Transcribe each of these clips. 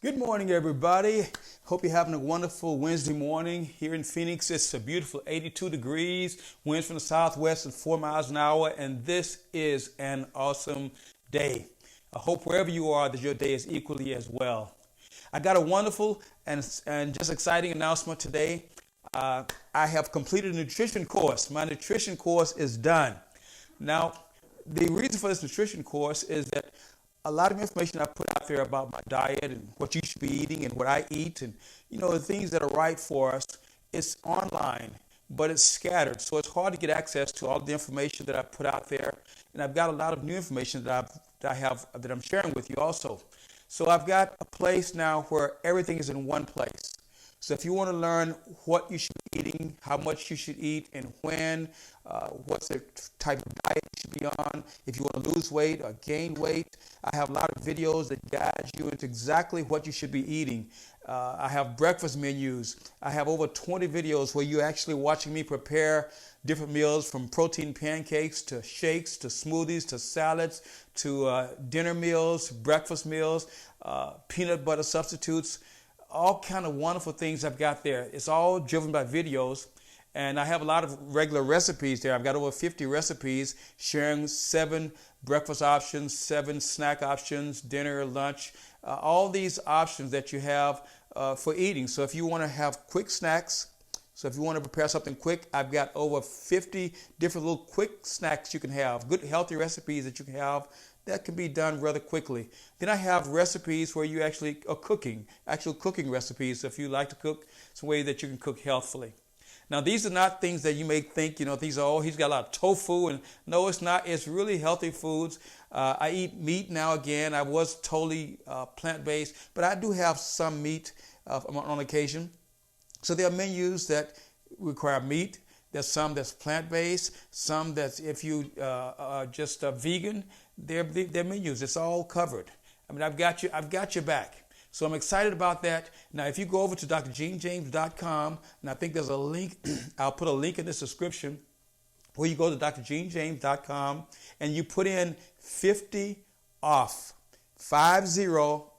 Good morning, everybody. Hope you're having a wonderful Wednesday morning. Here in Phoenix, it's a beautiful 82 degrees, winds from the southwest at 4 miles an hour, and this is an awesome day. I hope wherever you are that your day is equally as well. I got a wonderful and just exciting announcement today. I have completed a nutrition course. My nutrition course is done. Now, the reason for this nutrition course is that a lot of information I put out there about my diet and what you should be eating and what I eat and the things that are right for us, it's online, but it's scattered. So it's hard to get access to all the information that I put out there. And I've got a lot of new information that I'm sharing with you also. So I've got a place now where everything is in one place. So if you want to learn what you should be eating, how much you should eat, and when, what's the type of diet you should be on, if you want to lose weight or gain weight, I have a lot of videos that guide you into exactly what you should be eating. I have breakfast menus. I have over 20 videos where you're actually watching me prepare different meals, from protein pancakes to shakes to smoothies to salads to dinner meals, breakfast meals, peanut butter substitutes, all kind of wonderful things I've got there. It's all driven by videos, and I have a lot of regular recipes there. I've got over 50 recipes sharing 7 breakfast options, 7 snack options, dinner, lunch, all these options that you have for eating. So if you want to have quick snacks, so if you want to prepare something quick, I've got over 50 different little quick snacks you can have, good healthy recipes that you can have that can be done rather quickly. Then I have recipes where you actually are cooking, actual cooking recipes. So if you like to cook, it's a way that you can cook healthfully. Now, these are not things that you may think, these are all, he's got a lot of tofu. And no, it's not. It's really healthy foods. I eat meat now again. I was totally plant-based, but I do have some meat on occasion. So there are menus that require meat. There's some that's plant-based, some that's if you are just vegan. They're menus. It's all covered. I mean, I've got your back. So I'm excited about that. Now, if you go over to drgenejames.com, and I think there's a link, I'll put a link in this description, where you go to drgenejames.com and you put in 50 off, 50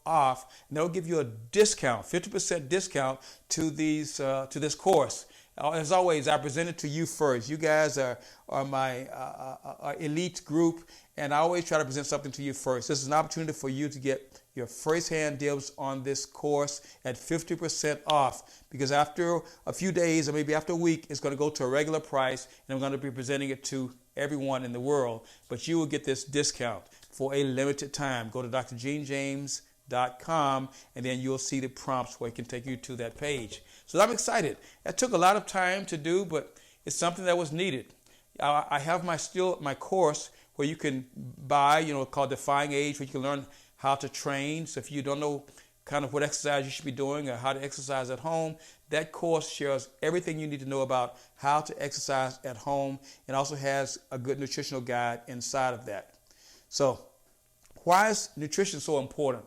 off, and they'll give you a discount, 50% discount to this course. As always, I present it to you first. You guys are my elite group, and I always try to present something to you first. This is an opportunity for you to get your first-hand dibs on this course at 50% off, because after a few days or maybe after a week, it's going to go to a regular price, and I'm going to be presenting it to everyone in the world. But you will get this discount for a limited time. Go to drgenejames.com, and then you'll see the prompts where it can take you to that page. So I'm excited. That took a lot of time to do, but it's something that was needed. I have my course where you can buy, called Defying Age, where you can learn how to train. So if you don't know kind of what exercise you should be doing or how to exercise at home, that course shares everything you need to know about how to exercise at home, and also has a good nutritional guide inside of that. So why is nutrition so important?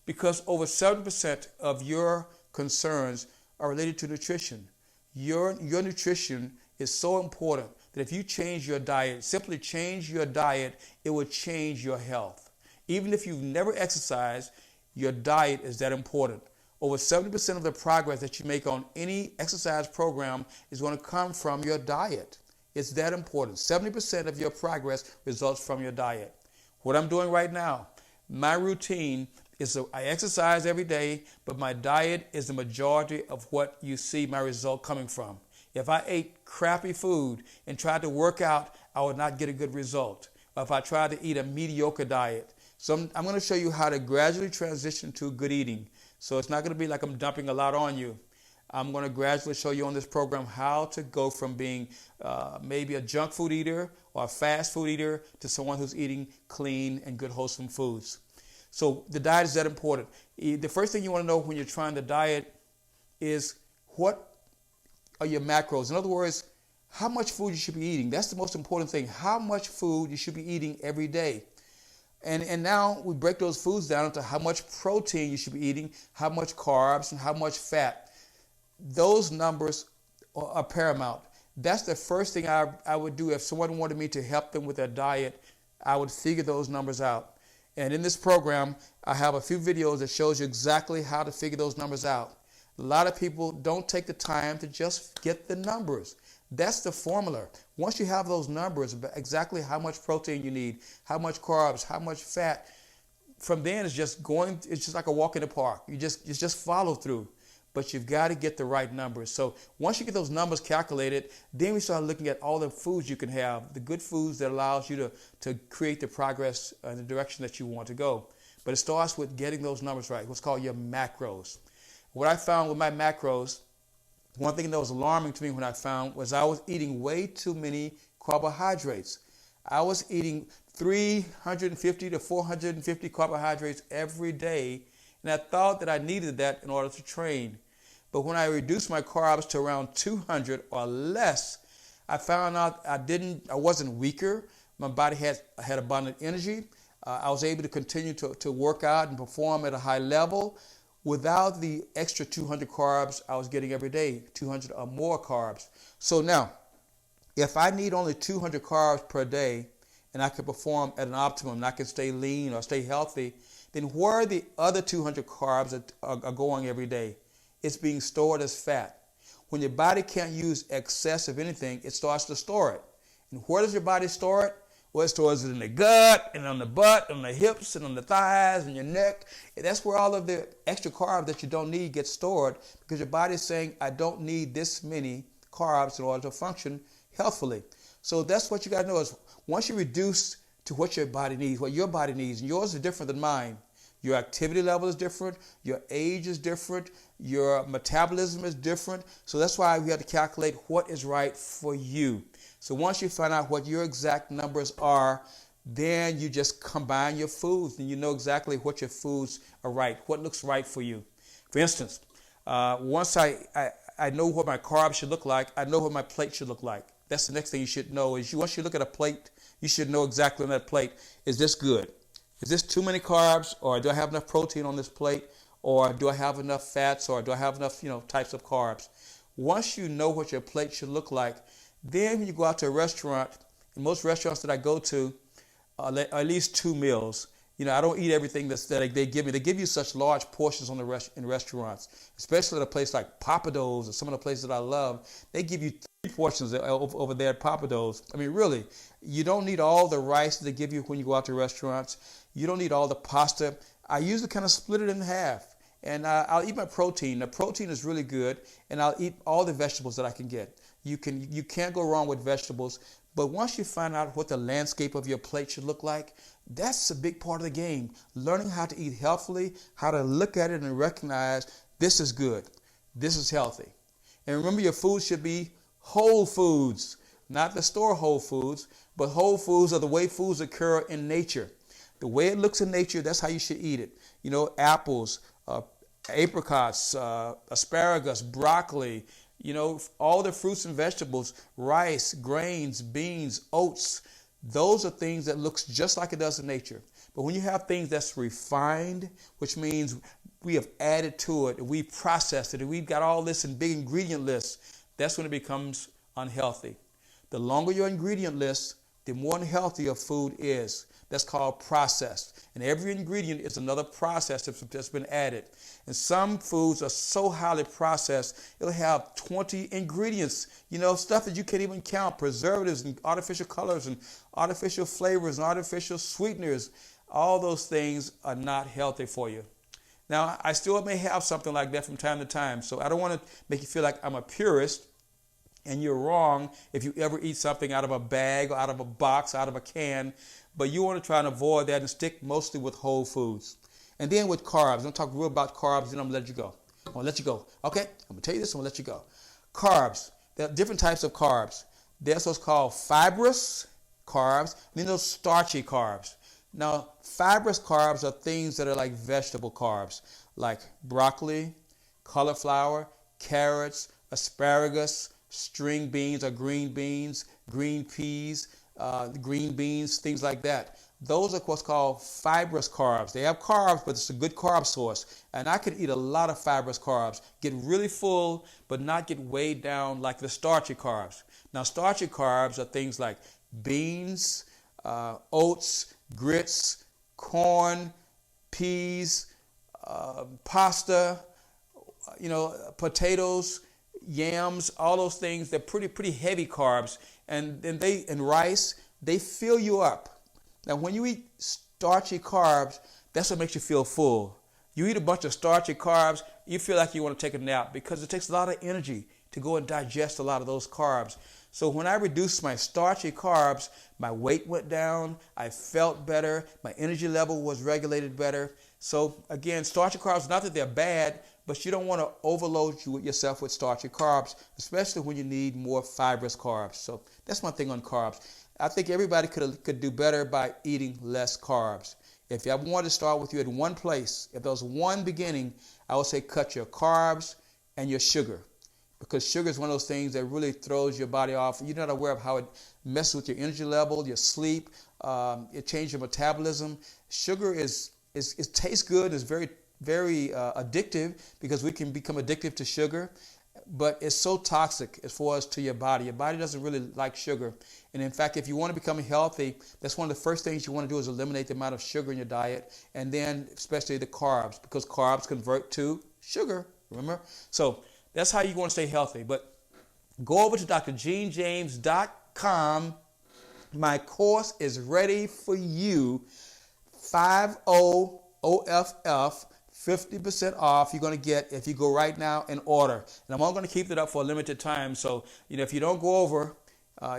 Because over 7% of your concerns are related to nutrition. Your nutrition is so important that if you change your diet, simply change your diet, it will change your health. Even if you've never exercised, your diet is that important. Over 70% of the progress that you make on any exercise program is going to come from your diet. It's that important. 70% of your progress results from your diet. What I'm doing right now, my routine is I exercise every day, but my diet is the majority of what you see my result coming from. If I ate crappy food and tried to work out, I would not get a good result. Or if I tried to eat a mediocre diet. So I'm going to show you how to gradually transition to good eating. So it's not going to be like I'm dumping a lot on you. I'm going to gradually show you on this program how to go from being maybe a junk food eater or a fast food eater to someone who's eating clean and good wholesome foods. So the diet is that important. The first thing you want to know when you're trying to diet is what are your macros. In other words, how much food you should be eating. That's the most important thing. How much food you should be eating every day. And now we break those foods down into how much protein you should be eating, how much carbs, and how much fat. Those numbers are paramount. That's the first thing I would do if someone wanted me to help them with their diet. I would figure those numbers out. And in this program, I have a few videos that shows you exactly how to figure those numbers out. A lot of people don't take the time to just get the numbers. That's the formula. Once you have those numbers, exactly how much protein you need, how much carbs, how much fat, from then it's just like a walk in the park. It's just follow through. But you've got to get the right numbers. So once you get those numbers calculated, then we start looking at all the foods you can have, the good foods that allows you to create the progress in the direction that you want to go. But it starts with getting those numbers right, what's called your macros. What I found with my macros, one thing that was alarming to me when I found was I was eating way too many carbohydrates. I was eating 350 to 450 carbohydrates every day, and I thought that I needed that in order to train. But when I reduced my carbs to around 200 or less, I found out I wasn't weaker. My body had abundant energy. I was able to continue to work out and perform at a high level without the extra 200 carbs I was getting every day, 200 or more carbs. So now, if I need only 200 carbs per day and I can perform at an optimum and I can stay lean or stay healthy, then where are the other 200 carbs that are going every day? It's being stored as fat. When your body can't use excess of anything, it starts to store it. And where does your body store it? Well, it stores it in the gut and on the butt, on the hips and on the thighs and your neck. And that's where all of the extra carbs that you don't need get stored, because your body is saying, I don't need this many carbs in order to function healthfully. So that's what you got to know is once you reduce to what your body needs, what your body needs, and yours is different than mine. Your activity level is different, your age is different, your metabolism is different. So that's why we have to calculate what is right for you. So once you find out what your exact numbers are, then you just combine your foods and you know exactly what your foods are right, what looks right for you. For instance, once I know what my carbs should look like, I know what my plate should look like. That's the next thing you should know is once you look at a plate, you should know exactly on that plate, is this good? Is this too many carbs, or do I have enough protein on this plate, or do I have enough fats, or do I have enough types of carbs? Once you know what your plate should look like, then when you go out to a restaurant, in most restaurants that I go to, at least 2 meals. I don't eat everything that they give me. They give you such large portions in restaurants, especially at a place like Pappadeaux's or some of the places that I love. They give you 3 portions over there at Pappadeaux's. I mean, really, you don't need all the rice that they give you when you go out to restaurants. You don't need all the pasta. I usually kind of split it in half, and I'll eat my protein. The protein is really good, and I'll eat all the vegetables that I can get. You can't go wrong with vegetables. But once you find out what the landscape of your plate should look like, that's a big part of the game. Learning how to eat healthily, how to look at it and recognize this is good, this is healthy. And remember, your food should be whole foods, not the store whole foods, but whole foods are the way foods occur in nature. The way it looks in nature, that's how you should eat it. Apples, apricots, asparagus, broccoli, all the fruits and vegetables, rice, grains, beans, oats. Those are things that looks just like it does in nature. But when you have things that's refined, which means we have added to it, we processed it, and we've got all this in big ingredient lists, that's when it becomes unhealthy. The longer your ingredient list, the more unhealthy your food is. That's called processed. And every ingredient is another process that's been added. And some foods are so highly processed, it'll have 20 ingredients, stuff that you can't even count, preservatives and artificial colors and artificial flavors and artificial sweeteners. All those things are not healthy for you. Now, I still may have something like that from time to time, so I don't want to make you feel like I'm a purist. And you're wrong if you ever eat something out of a bag or out of a box, out of a can. But you want to try and avoid that and stick mostly with whole foods. And then with carbs. I'm going to talk real about carbs, then I'm going to let you go. I'm going to let you go. Okay? I'm going to tell you this, I'm going to let you go. Carbs. There are different types of carbs. There's what's called fibrous carbs, and then those starchy carbs. Now, fibrous carbs are things that are like vegetable carbs, like broccoli, cauliflower, carrots, asparagus, string beans or green beans, green peas, green beans, things like that. Those are what's called fibrous carbs. They have carbs, but it's a good carb source. And I could eat a lot of fibrous carbs, get really full, but not get weighed down like the starchy carbs. Now, starchy carbs are things like beans, oats, grits, corn, peas, pasta, potatoes, yams, all those things. They're pretty heavy carbs, and rice, they fill you up. Now, when you eat starchy carbs, that's what makes you feel full. You eat a bunch of starchy carbs, you feel like you want to take a nap because it takes a lot of energy to go and digest a lot of those carbs. So when I reduced my starchy carbs, my weight went down, I felt better, my energy level was regulated better. So again, starchy carbs, not that they're bad, but you don't want to overload yourself with starchy carbs, especially when you need more fibrous carbs. So that's one thing on carbs. I think everybody could do better by eating less carbs. If I wanted to start with you at one place, if there was one beginning, I would say cut your carbs and your sugar. Because sugar is one of those things that really throws your body off. You're not aware of how it messes with your energy level, your sleep, it changes your metabolism. Sugar it tastes good, it's very addictive because we can become addicted to sugar, but it's so toxic as far as to your body. Your body doesn't really like sugar. And in fact, if you want to become healthy, that's one of the first things you want to do is eliminate the amount of sugar in your diet, and then especially the carbs, because carbs convert to sugar, remember? So that's how you want to stay healthy. But go over to drgenejames.com. My course is ready for you. 50 OFF, 50% off you're going to get if you go right now and order. And I'm only going to keep it up for a limited time. So, if you don't go over,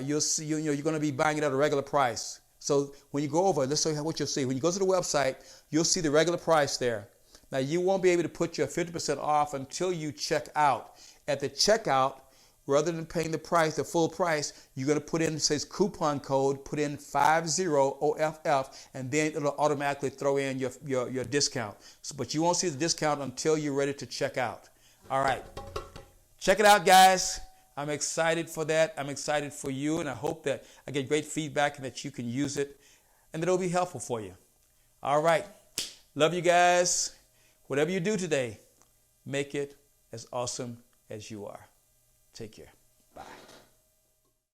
you'll see, you're going to be buying it at a regular price. So when you go over, let's show you what you'll see. When you go to the website, you'll see the regular price there. Now, you won't be able to put your 50% off until you check out. At the checkout, rather than paying the full price, you're going to put in, it says coupon code, put in 50 OFF, and then it'll automatically throw in your discount. But you won't see the discount until you're ready to check out. All right. Check it out, guys. I'm excited for that. I'm excited for you, and I hope that I get great feedback and that you can use it and that it'll be helpful for you. All right. Love you guys. Whatever you do today, make it as awesome as you are. Take care.